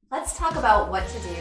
Let's talk about what to do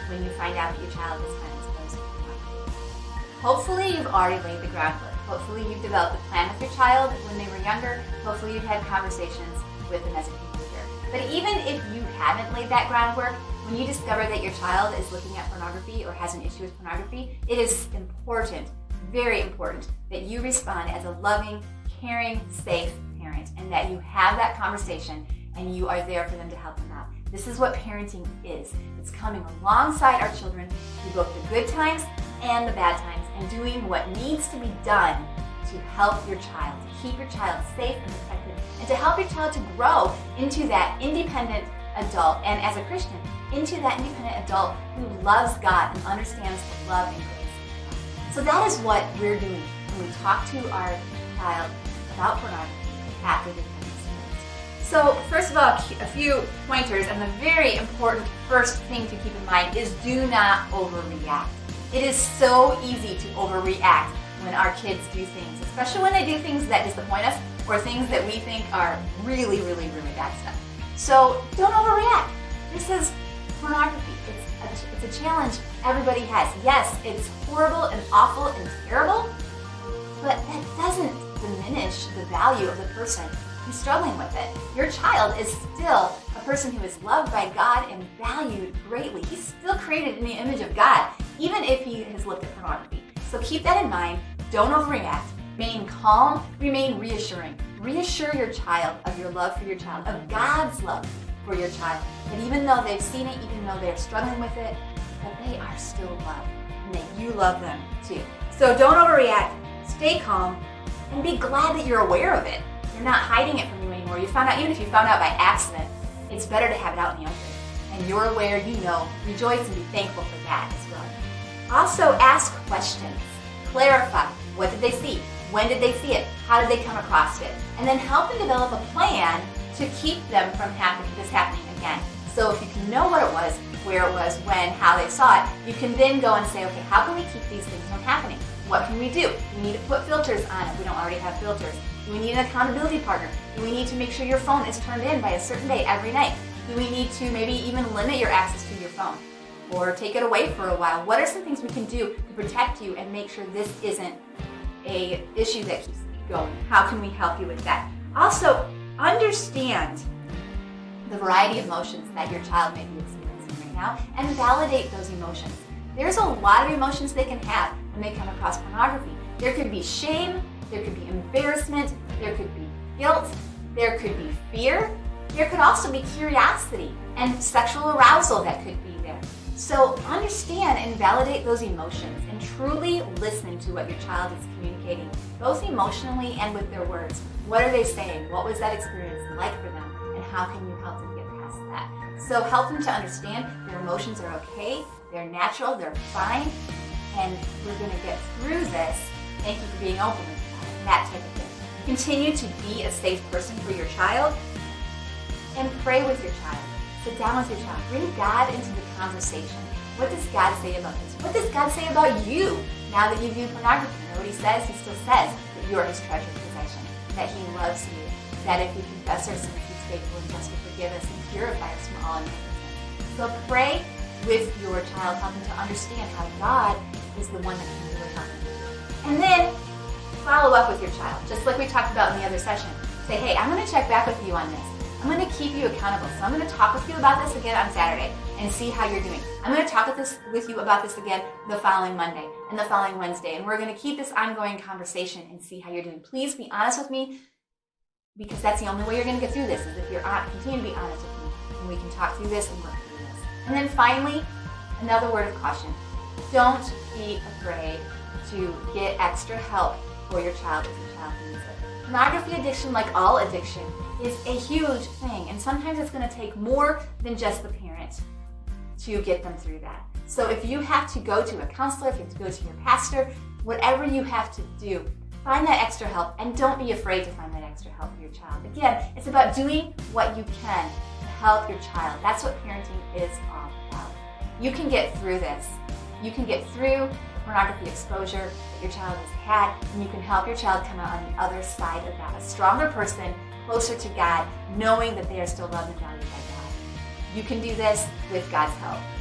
when you find out that your child has been exposed to pornography. Hopefully you've already laid the groundwork. Hopefully you've developed a plan with your child when they were younger. Hopefully you've had conversations with them as a teenager. But even if you haven't laid that groundwork, when you discover that your child is looking at pornography or has an issue with pornography, it is important, very important, that you respond as a loving, caring, safe parent, and that you have that conversation and you are there for them to help them out. This is what parenting is. It's coming alongside our children through both the good times and the bad times and doing what needs to be done to help your child, to keep your child safe and protected, and to help your child to grow into that independent adult, and as a Christian, into that independent adult who loves God and understands the love and grace of God. So that is what we're doing when we talk to our child about pornography after they've been exposed. So first of all, a few pointers, and the very important first thing to keep in mind is do not overreact. It is so easy to overreact when our kids do things, especially when they do things that disappoint us or things that we think are really, really, really bad stuff. So don't overreact. This is pornography. It's a challenge everybody has. Yes, it's horrible and awful and terrible, but that doesn't diminish the value of the person who's struggling with it. Your child is still a person who is loved by God and valued greatly. He's still created in the image of God, even if he has looked at pornography. So keep that in mind. Don't overreact. Remain calm. Remain reassuring. Reassure your child of your love for your child, of God's love for your child. That even though they've seen it, even though they're struggling with it, that they are still loved and that you love them too. So don't overreact. Stay calm and be glad that you're aware of it. You're not hiding it from you anymore. You found out, even if you found out by accident, it's better to have it out in the open. And you're aware, you know, rejoice and be thankful for that as well. Also ask questions. Clarify. What did they see? When did they see it? How did they come across it? And then help them develop a plan to keep them from this happening again. So if you can know what it was, where it was, when, how they saw it, you can then go and say, okay, how can we keep these things from happening? What can we do? We need to put filters on it. We don't already have filters. Do we need an accountability partner? Do we need to make sure your phone is turned in by a certain date every night? Do we need to maybe even limit your access to your phone or take it away for a while? What are some things we can do to protect you and make sure this isn't an issue that keeps going? How can we help you with that? Also, understand the variety of emotions that your child may be experiencing right now and validate those emotions. There's a lot of emotions they can have when they come across pornography. There could be shame, there could be embarrassment, there could be guilt, there could be fear, there could also be curiosity and sexual arousal that could be there. So understand and validate those emotions and truly listen to what your child is communicating, both emotionally and with their words. What are they saying? What was that experience like for them? And how can you help them get past that? So help them to understand their emotions are okay, they're natural, they're fine, and we're going to get through this. Thank you for being open with that type of thing. Continue to be a safe person for your child and pray with your child. Sit down with your child. Bring God into the conversation. What does God say about this? What does God say about you now that you view pornography? You know what he says? He still says that you are his treasured possession, that he loves you, that if we confess our sins, he's faithful and just to forgive us and purify us from all unrighteousness. So pray with your child, help them to understand how God is the one that can really help them. And then follow up with your child, just like we talked about in the other session. Say, hey, I'm going to check back with you on this. I'm going to keep you accountable. So I'm going to talk with you about this again on Saturday and see how you're doing. I'm going to talk with you about this again the following Monday and the following Wednesday. And we're going to keep this ongoing conversation and see how you're doing. Please be honest with me, because that's the only way you're going to get through this, is if you're continue to be honest with me, and we can talk through this and work through this. And then finally, another word of caution. Don't be afraid to get extra help for your child if your child needs it. Pornography addiction, like all addiction, is a huge thing, and sometimes it's going to take more than just the parent to get them through that. So if you have to go to a counselor, if you have to go to your pastor, whatever you have to do, find that extra help, and don't be afraid to find that extra help for your child. Again, it's about doing what you can to help your child. That's what parenting is all about. You can get through this. You can get through the pornography exposure that your child has had, and you can help your child come out on the other side of that, a stronger person, closer to God, knowing that they are still loved and valued by God. You can do this with God's help.